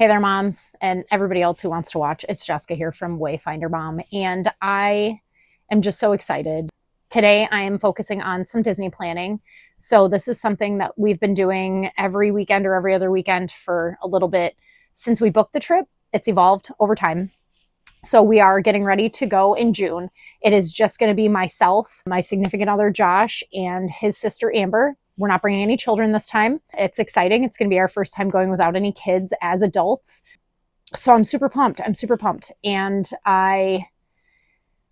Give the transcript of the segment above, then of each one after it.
Hey there, moms, and everybody else who wants to watch. It's Jessica here from Wayfinder Mom, and I am just so excited. Today, I am focusing on some Disney planning. So, this is something that we've been doing every weekend or every other weekend for a little bit since we booked the trip. It's evolved over time. So, we are getting ready to go in June. It is just going to be myself, my significant other, Josh, and his sister, Amber. We're not bringing any children this time. It's exciting. It's going to be our first time going without any kids as adults. So I'm super pumped.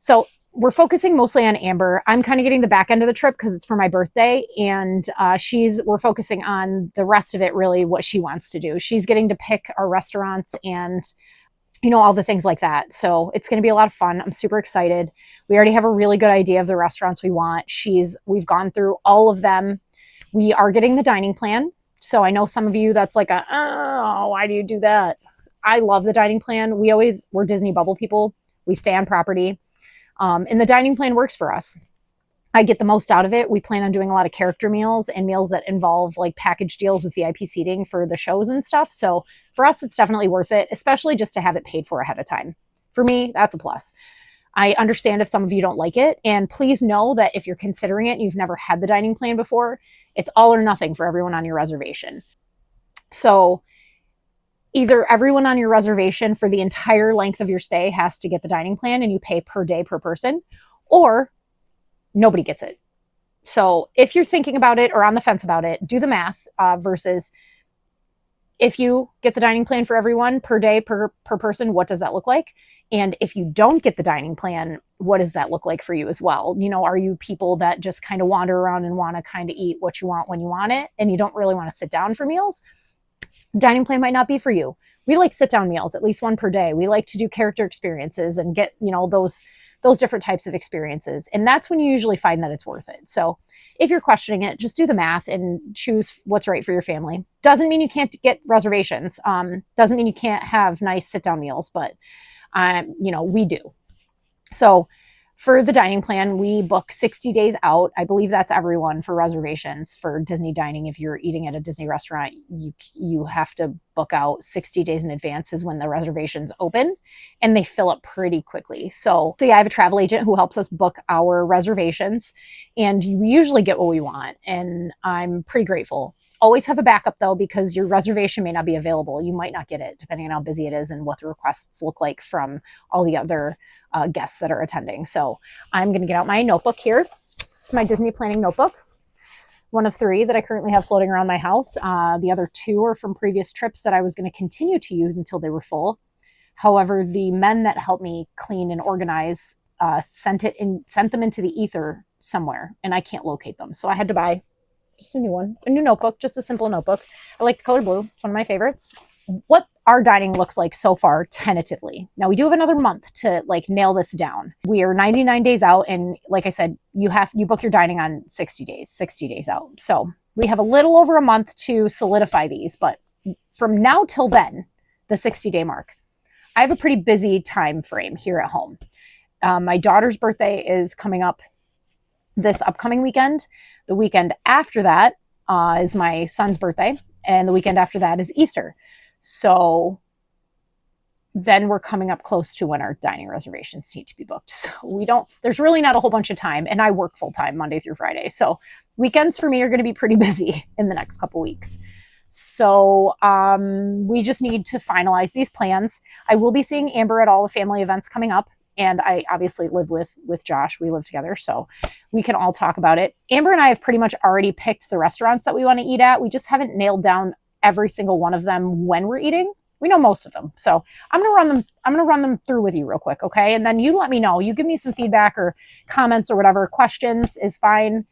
So we're focusing mostly on Amber. I'm kind of getting the back end of the trip because it's for my birthday, and we're focusing on the rest of it, really what she wants to do. She's getting to pick our restaurants and all the things like that. So it's going to be a lot of fun. I'm super excited. We already have a really good idea of the restaurants we want. We've gone through all of them. We are getting the dining plan. So I know some of you that's like, oh, why do you do that? I love the dining plan. We're Disney bubble people. We stay on property. And the dining plan works for us. I get the most out of it. We plan on doing a lot of character meals and meals that involve like package deals with VIP seating for the shows and stuff. So for us, it's definitely worth it, especially just to have it paid for ahead of time. For me, that's a plus. I understand if some of you don't like it. And please know that if you're considering it and you've never had the dining plan before, it's all or nothing for everyone on your reservation. So either everyone on your reservation for the entire length of your stay has to get the dining plan and you pay per day per person, or nobody gets it. So if you're thinking about it or on the fence about it, do the math versus if you get the dining plan for everyone per day per person, what does that look like? And if you don't get the dining plan, what does that look like for you as well? Are you people that just kind of wander around and want to kind of eat what you want when you want it and you don't really want to sit down for meals? Dining plan might not be for you. We like sit down meals, at least one per day. We like to do character experiences and get, those different types of experiences. And that's when you usually find that it's worth it. So if you're questioning it, just do the math and choose what's right for your family. Doesn't mean you can't get reservations. Doesn't mean you can't have nice sit down meals, but we do. So for the dining plan, we book 60 days out. I believe that's everyone for reservations for Disney dining. If you're eating at a Disney restaurant, you have to book out 60 days in advance is when the reservations open, and they fill up pretty quickly. So yeah, I have a travel agent who helps us book our reservations, and we usually get what we want, and I'm pretty grateful. Always have a backup though, because your reservation may not be available. You might not get it depending on how busy it is and what the requests look like from all the other guests that are attending. So I'm going to get out my notebook here. This is my Disney planning notebook. One of 3 that I currently have floating around my house. The other 2 are from previous trips that I was going to continue to use until they were full. However, the men that helped me clean and organize sent them into the ether somewhere, and I can't locate them. So I had to buy just a new one, a new notebook, just a simple notebook. I like the color blue. It's one of my favorites. What our dining looks like so far, tentatively. Now we do have another month to nail this down. We are 99 days out. And like I said, you book your dining on 60 days out. So we have a little over a month to solidify these, but from now till then, the 60-day mark, I have a pretty busy time frame here at home. My daughter's birthday is coming up this upcoming weekend. The weekend after that is my son's birthday, and the weekend after that is Easter. So then we're coming up close to when our dining reservations need to be booked. So there's really not a whole bunch of time, and I work full time Monday through Friday. So weekends for me are going to be pretty busy in the next couple weeks. So we just need to finalize these plans. I will be seeing Amber at all the family events coming up. And I obviously live with Josh. We live together, so we can all talk about it. Amber and I have pretty much already picked the restaurants that we want to eat at. We just haven't nailed down every single one of them when we're eating. We know most of them. So I'm going to run them through with you real quick, okay? And then you let me know. You give me some feedback or comments or whatever. Questions is fine.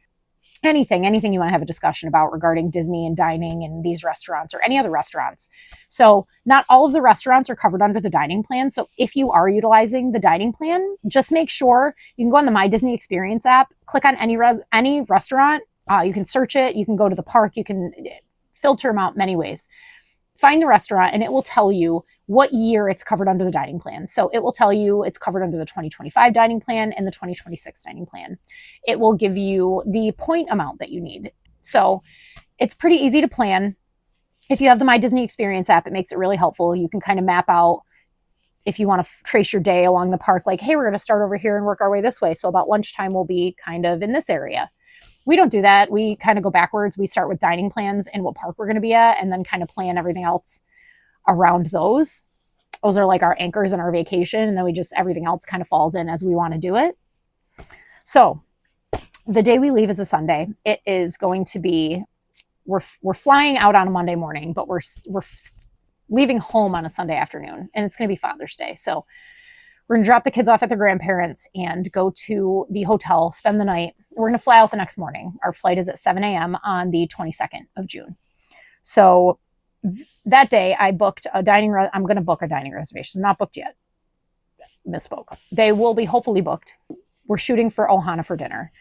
Anything you want to have a discussion about regarding Disney and dining and these restaurants or any other restaurants. So not all of the restaurants are covered under the dining plan. So if you are utilizing the dining plan, just make sure you can go on the My Disney Experience app, click on any restaurant. You can search it. You can go to the park. You can filter them out many ways. Find the restaurant and it will tell you what year it's covered under the dining plan. So it will tell you it's covered under the 2025 dining plan and the 2026 dining plan. It will give you the point amount that you need. So it's pretty easy to plan. If you have the My Disney Experience app, it makes it really helpful. You can kind of map out if you want to trace your day along the park, like, hey, we're going to start over here and work our way this way. So about lunchtime, we'll be kind of in this area. We don't do that. We kind of go backwards. We start with dining plans and what park we're going to be at, and then kind of plan everything else around those. Those are like our anchors in our vacation. And then we just, everything else kind of falls in as we want to do it. So the day we leave is a Sunday. It is going to be, we're flying out on a Monday morning, but we're leaving home on a Sunday afternoon, and it's going to be Father's Day. So we're going to drop the kids off at their grandparents and go to the hotel, spend the night. We're going to fly out the next morning. Our flight is at 7 a.m. on the 22nd of June. So that day I booked a I'm going to book a dining reservation. Not booked yet. Misspoke. They will be hopefully booked. We're shooting for Ohana for dinner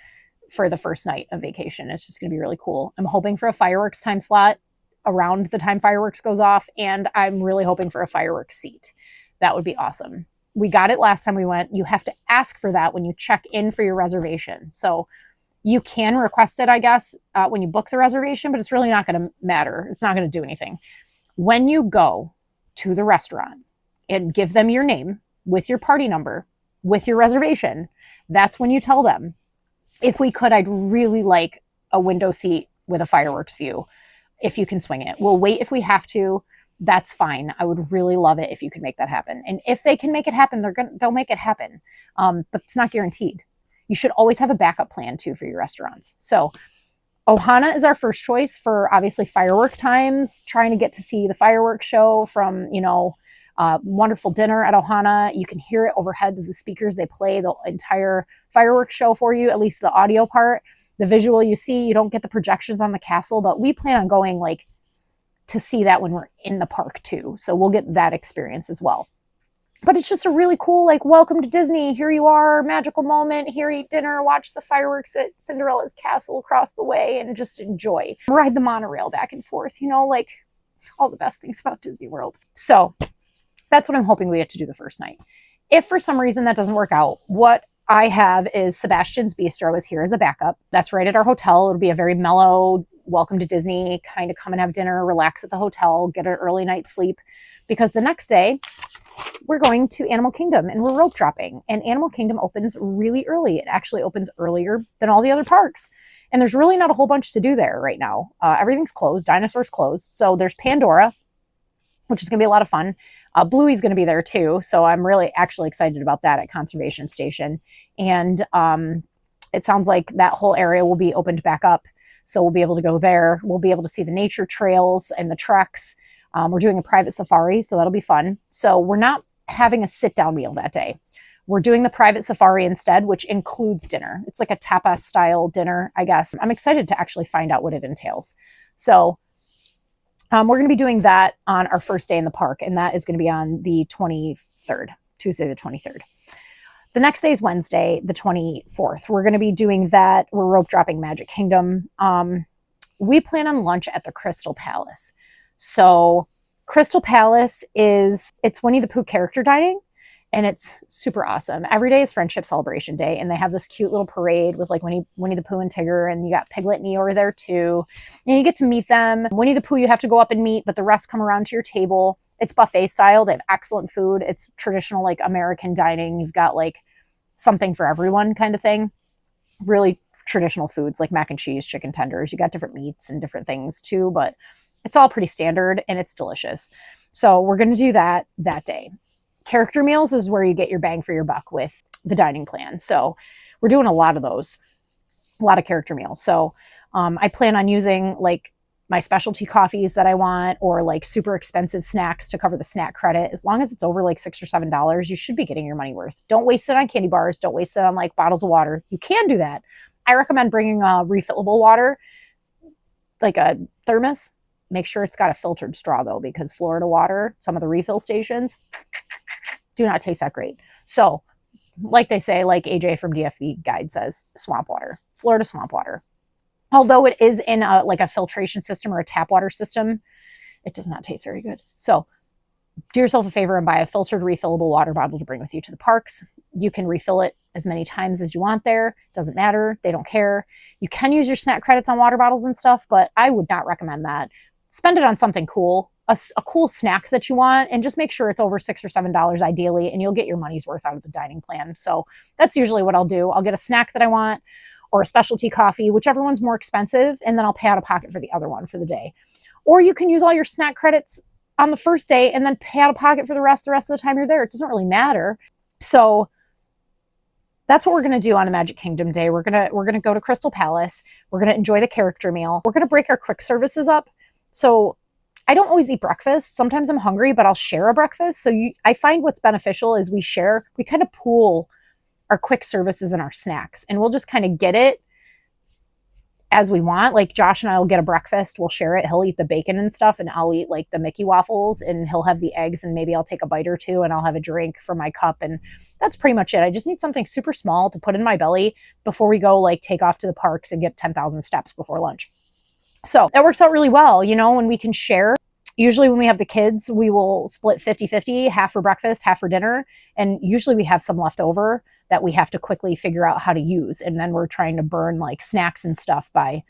for the first night of vacation. It's just going to be really cool. I'm hoping for a fireworks time slot around the time fireworks goes off, and I'm really hoping for a fireworks seat. That would be awesome. We got it last time we went. You have to ask for that when you check in for your reservation. So you can request it, I guess, when you book the reservation, but it's really not going to matter. It's not going to do anything. When you go to the restaurant and give them your name with your party number, with your reservation, that's when you tell them, if we could, I'd really like a window seat with a fireworks view, if you can swing it. We'll wait if we have to. That's fine. I would really love it if you could make that happen. And if they can make it happen, they'll make it happen. But it's not guaranteed. You should always have a backup plan too for your restaurants. So Ohana is our first choice for obviously firework times, trying to get to see the fireworks show from, wonderful dinner at Ohana. You can hear it overhead of the speakers. They play the entire fireworks show for you, at least the audio part. The visual you see, you don't get the projections on the castle, but we plan on going to see that when we're in the park too. So we'll get that experience as well. But it's just a really cool, welcome to Disney. Here you are, magical moment. Here, eat dinner, watch the fireworks at Cinderella's castle across the way, and just enjoy. Ride the monorail back and forth, all the best things about Disney World. So that's what I'm hoping we get to do the first night. If for some reason that doesn't work out, what I have is Sebastian's Bistro is here as a backup. That's right at our hotel. It'll be a very mellow, welcome to Disney, kind of come and have dinner, relax at the hotel, get an early night's sleep. Because the next day, we're going to Animal Kingdom and we're rope dropping. And Animal Kingdom opens really early. It actually opens earlier than all the other parks. And there's really not a whole bunch to do there right now. Everything's closed. Dinosaur's closed. So there's Pandora, which is going to be a lot of fun. Bluey's going to be there too. So I'm really actually excited about that at Conservation Station. And it sounds like that whole area will be opened back up. So we'll be able to go there. We'll be able to see the nature trails and the treks. We're doing a private safari, so that'll be fun. So we're not having a sit-down meal that day. We're doing the private safari instead, which includes dinner. It's like a tapas-style dinner, I guess. I'm excited to actually find out what it entails. So we're going to be doing that on our first day in the park, and that is going to be on the 23rd, Tuesday the 23rd. The next day is Wednesday, the 24th. We're going to be doing that. We're rope dropping Magic Kingdom. We plan on lunch at the Crystal Palace. So Crystal Palace it's Winnie the Pooh character dining, and it's super awesome. Every day is Friendship Celebration Day, and they have this cute little parade with Winnie the Pooh and Tigger, and you got Piglet and Eeyore there too. And you get to meet them. Winnie the Pooh you have to go up and meet, but the rest come around to your table. It's buffet style. They have excellent food. It's traditional American dining. You've got something for everyone kind of thing. Really traditional foods like mac and cheese, chicken tenders. You got different meats and different things too, but it's all pretty standard and it's delicious. So we're going to do that day. Character meals is where you get your bang for your buck with the dining plan. So we're doing a lot of those, a lot of character meals. So I plan on using my specialty coffees that I want, or super expensive snacks to cover the snack credit. As long as it's over $6 or $7, you should be getting your money worth. Don't waste it on candy bars. Don't waste it on bottles of water. You can do that. I recommend bringing refillable water, like a thermos. Make sure it's got a filtered straw though, because Florida water, some of the refill stations do not taste that great. So like they say, like AJ from DFB Guide says, swamp water, Florida swamp water. Although it is in a filtration system or a tap water system, it does not taste very good. So do yourself a favor and buy a filtered refillable water bottle to bring with you to the parks. You can refill it as many times as you want there. Doesn't matter. They don't care. You can use your snack credits on water bottles and stuff, but I would not recommend that. spend it on something cool, a cool snack that you want, and just make sure it's over $6 or $7 ideally, and you'll get your money's worth out of the dining plan. So that's usually what I'll do. I'll get a snack that I want or a specialty coffee, whichever one's more expensive, and then I'll pay out of pocket for the other one for the day. Or you can use all your snack credits on the first day and then pay out of pocket for the rest of the time you're there. It doesn't really matter. So that's what we're going to do on a Magic Kingdom day. We're going to go to Crystal Palace. We're going to enjoy the character meal. We're going to break our quick services up. So I don't always eat breakfast. Sometimes I'm hungry, but I'll share a breakfast. So I find what's beneficial is we kind of pool our quick services and our snacks, and we'll just kind of get it as we want. Like Josh and I will get a breakfast. We'll share it. He'll eat the bacon and stuff, and I'll eat like the Mickey waffles, and he'll have the eggs, and maybe I'll take a bite or two, and I'll have a drink from my cup. And that's pretty much it. I just need something super small to put in my belly before we go like take off to the parks and get 10,000 steps before lunch. So that works out really well, when we can share. Usually when we have the kids, we will split 50-50, half for breakfast, half for dinner. And usually we have some left over that we have to quickly figure out how to use. And then we're trying to burn like snacks and stuff by,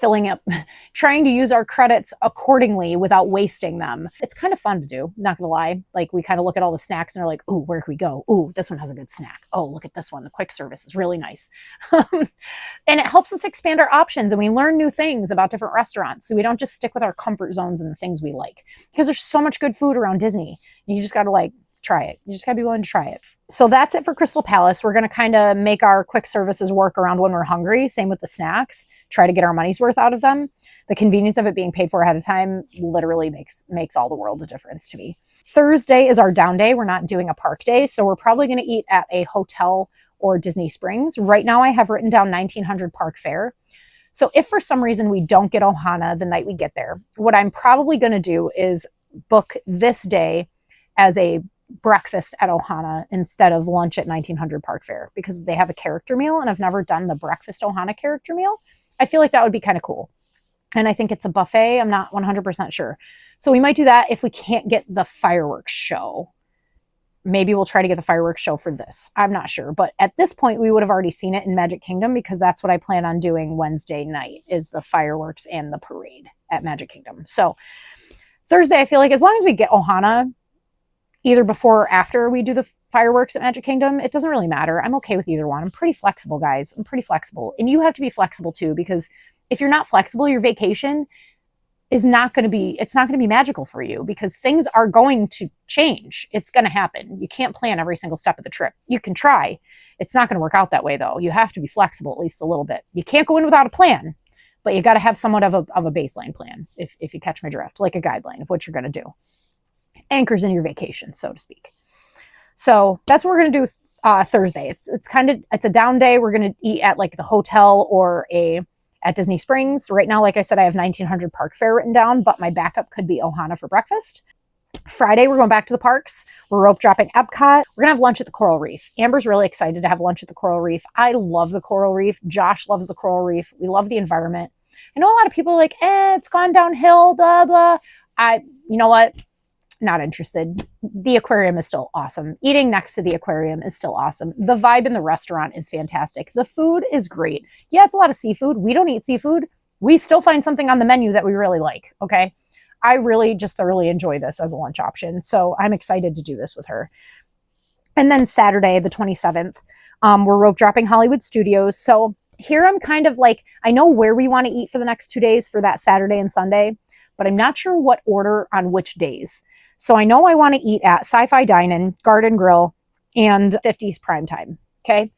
filling up, trying to use our credits accordingly without wasting them. It's kind of fun to do, not gonna lie. Like we kind of look at all the snacks and are like, ooh, where can we go? Ooh, this one has a good snack. Oh, look at this one. The quick service is really nice. And it helps us expand our options, and we learn new things about different restaurants. So we don't just stick with our comfort zones and the things we like, because there's so much good food around Disney. And you just got to try it. You just got to be willing to try it. So that's it for Crystal Palace. We're going to kind of make our quick services work around when we're hungry. Same with the snacks. Try to get our money's worth out of them. The convenience of it being paid for ahead of time literally makes all the world of difference to me. Thursday is our down day. We're not doing a park day. So we're probably going to eat at a hotel or Disney Springs. Right now I have written down 1900 park fare. So if for some reason we don't get Ohana the night we get there, what I'm probably going to do is book this day as a breakfast at Ohana instead of lunch at 1900 park fare, because they have a character meal, and I've never done the breakfast Ohana character meal. I feel like that would be kind of cool. And I think it's a buffet. I'm not 100% sure. So we might do that if we can't get the fireworks show. Maybe we'll try to get the fireworks show for this. I'm not sure. But at this point, we would have already seen it in Magic Kingdom, because that's what I plan on doing Wednesday night, is the fireworks and the parade at Magic Kingdom. So Thursday, I feel like as long as we get Ohana, either before or after we do the fireworks at Magic Kingdom, it doesn't really matter. I'm okay with either one. I'm pretty flexible, guys. I'm pretty flexible. And you have to be flexible too, because if you're not flexible, your vacation is not going to be magical for you, because things are going to change. It's going to happen. You can't plan every single step of the trip. You can try. It's not going to work out that way though. You have to be flexible at least a little bit. You can't go in without a plan, but you got to have somewhat of a baseline plan, if you catch my drift, like a guideline of what you're going to do. Anchors in your vacation, so to speak. So that's what we're going to do Thursday. It's a down day. We're going to eat at like the hotel or at Disney Springs. Right now, like I said, I have 1900 park fare written down, but my backup could be Ohana for breakfast. Friday, we're going back to the parks. We're rope dropping Epcot. We're going to have lunch at the Coral Reef. Amber's really excited to have lunch at the Coral Reef. I love the Coral Reef. Josh loves the Coral Reef. We love the environment. I know a lot of people are like, it's gone downhill, blah, blah. You know what? Not interested. The aquarium is still awesome. Eating next to the aquarium is still awesome. The vibe in the restaurant is fantastic. The food is great. Yeah, it's a lot of seafood. We don't eat seafood. We still find something on the menu that we really like. Okay. I really just thoroughly enjoy this as a lunch option. So I'm excited to do this with her. And then Saturday, the 27th, we're rope dropping Hollywood Studios. So here I'm kind of like, I know where we want to eat for the next 2 days for that Saturday and Sunday, but I'm not sure what order on which days. So I know I want to eat at Sci-Fi Dine-In, Garden Grill, and 50s Primetime. Okay.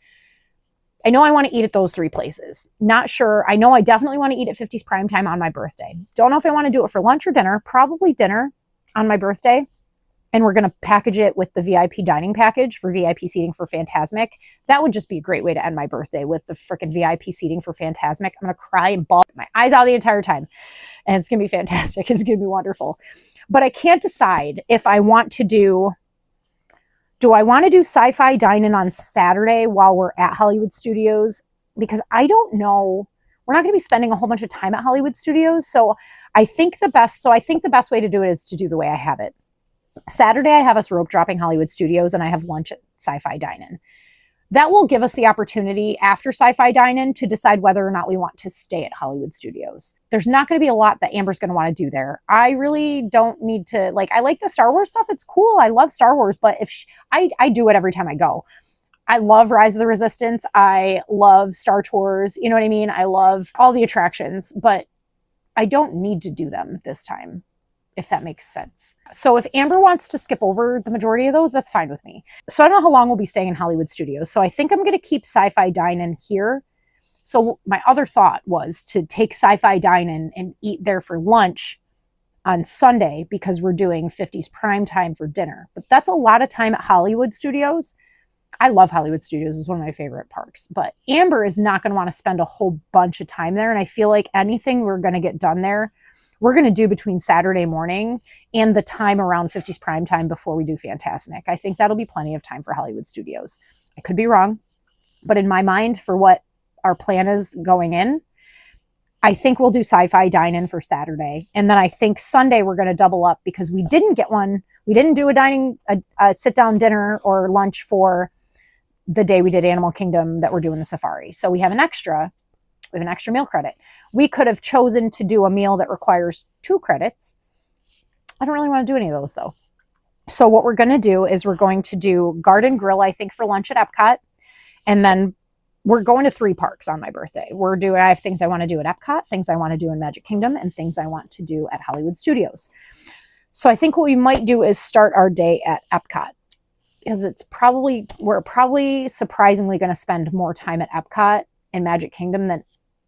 I know I want to eat at those 3 places. Not sure. I know I definitely want to eat at 50s Primetime on my birthday. Don't know if I want to do it for lunch or dinner. Probably dinner on my birthday. And we're going to package it with the VIP dining package for VIP seating for Fantasmic. That would just be a great way to end my birthday, with the freaking VIP seating for Fantasmic. I'm going to cry and bawl my eyes out the entire time. And it's going to be fantastic. It's going to be wonderful. But I can't decide if I want to do I want to do Sci-Fi Dine-In on Saturday while we're at Hollywood Studios? Because I don't know. We're not going to be spending a whole bunch of time at Hollywood Studios. So I think the best way to do it is to do the way I have it. Saturday, I have us rope dropping Hollywood Studios, and I have lunch at Sci-Fi Dine-In. That will give us the opportunity after Sci-Fi Dine-In to decide whether or not we want to stay at Hollywood Studios. There's not going to be a lot that Amber's going to want to do there. I really don't need to, like, I like the Star Wars stuff. It's cool. I love Star Wars, but if I do it every time I go. I love Rise of the Resistance. I love Star Tours. You know what I mean? I love all the attractions, but I don't need to do them this time, if that makes sense. So if Amber wants to skip over the majority of those, that's fine with me. So I don't know how long we'll be staying in Hollywood Studios. So I think I'm going to keep Sci-Fi Dine-In here. So my other thought was to take Sci-Fi Dine-In and eat there for lunch on Sunday because we're doing 50s prime time for dinner. But that's a lot of time at Hollywood Studios. I love Hollywood Studios. It's one of my favorite parks. But Amber is not going to want to spend a whole bunch of time there. And I feel like anything we're going to get done there, we're going to do between Saturday morning and the time around 50s prime time before we do Fantasmic. I think that'll be plenty of time for Hollywood Studios. I could be wrong, but in my mind, for what our plan is going in, I think we'll do Sci-Fi Dine-In for Saturday. And then I think Sunday we're going to double up because we didn't get one. We didn't do a sit-down dinner or lunch for the day we did Animal Kingdom that we're doing the safari. So we have an extra meal credit. We could have chosen to do a meal that requires 2 credits. I don't really want to do any of those though. So what we're going to do is we're going to do Garden Grill, I think, for lunch at Epcot. And then we're going to 3 parks on my birthday. I have things I want to do at Epcot, things I want to do in Magic Kingdom, and things I want to do at Hollywood Studios. So I think what we might do is start our day at Epcot. Because we're probably surprisingly going to spend more time at Epcot and Magic Kingdom than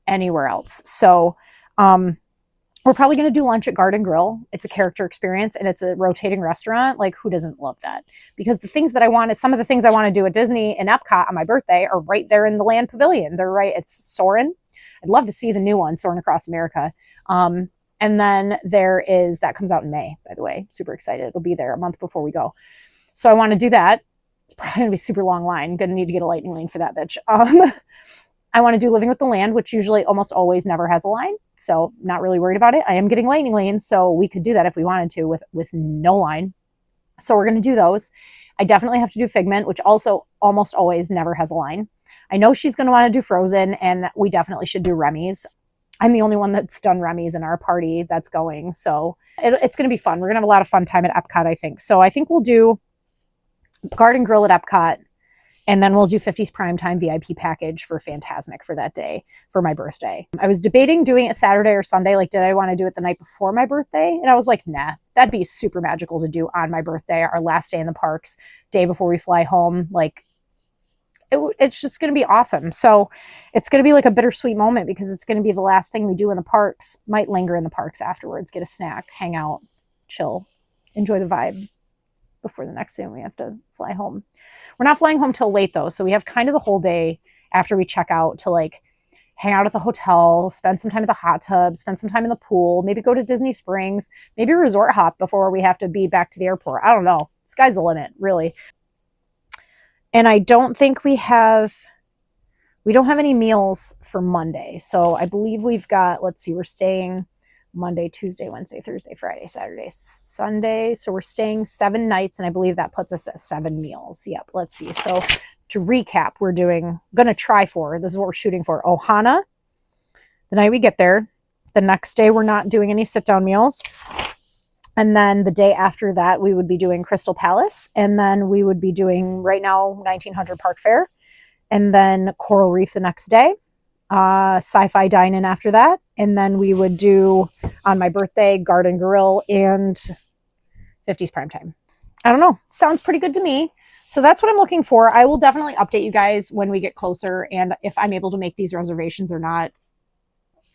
anywhere else. So we're probably going to do lunch at Garden Grill. It's a character experience and it's a rotating restaurant. Like, who doesn't love that? Because some of the things I want to do at Disney and Epcot on my birthday are right there in the Land Pavilion. They're right. It's Soarin'. I'd love to see the new one, Soarin' Across America. And then that comes out in May, by the way. Super excited. It'll be there a month before we go. So I want to do that. It's probably going to be a super long line. Going to need to get a lightning lane for that bitch. I want to do Living with the Land, which usually almost always never has a line. So not really worried about it. I am getting lightning lanes, so we could do that if we wanted to with no line. So we're going to do those. I definitely have to do Figment, which also almost always never has a line. I know she's going to want to do Frozen, and we definitely should do Remy's. I'm the only one that's done Remy's in our party that's going. So it's going to be fun. We're going to have a lot of fun time at Epcot, I think. So I think we'll do Garden Grill at Epcot, and then we'll do 50s Primetime VIP package for Fantasmic for that day for my birthday. I was debating doing it Saturday or Sunday. Like, did I want to do it the night before my birthday? And I was like, nah, that'd be super magical to do on my birthday, our last day in the parks, day before we fly home. Like, it's just going to be awesome. So it's going to be like a bittersweet moment because it's going to be the last thing we do in the parks. Might linger in the parks afterwards, get a snack, hang out, chill, enjoy the vibe before the next day we have to fly home. We're not flying home till late though. So we have kind of the whole day after we check out to like hang out at the hotel, spend some time at the hot tub, spend some time in the pool, maybe go to Disney Springs, maybe resort hop before we have to be back to the airport. I don't know. Sky's the limit, really. And I don't think we don't have any meals for Monday. So I believe we've got, let's see, we're staying Monday, Tuesday, Wednesday, Thursday, Friday, Saturday, Sunday. So we're staying 7 nights, and I believe that puts us at 7 meals. Yep, let's see. So to recap, this is what we're shooting for. Ohana, the night we get there. The next day, we're not doing any sit-down meals. And then the day after that, we would be doing Crystal Palace. And then we would be doing, right now, 1900 Park Fair. And then Coral Reef the next day. Sci-Fi Dine-In after that. And then we would do, on my birthday, Garden Grill and 50s Primetime. I don't know. Sounds pretty good to me. So that's what I'm looking for. I will definitely update you guys when we get closer. And if I'm able to make these reservations or not,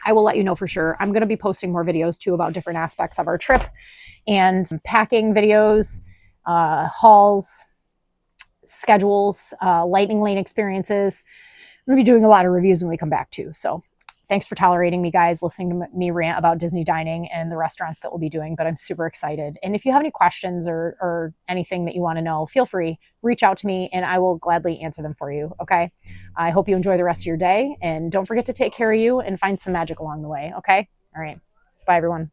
I will let you know for sure. I'm going to be posting more videos too about different aspects of our trip and packing videos, hauls, schedules, lightning lane experiences. I'm going to be doing a lot of reviews when we come back too. So thanks for tolerating me, guys, listening to me rant about Disney dining and the restaurants that we'll be doing, but I'm super excited. And if you have any questions or anything that you want to know, feel free, reach out to me and I will gladly answer them for you. Okay. I hope you enjoy the rest of your day, and don't forget to take care of you and find some magic along the way. Okay. All right. Bye, everyone.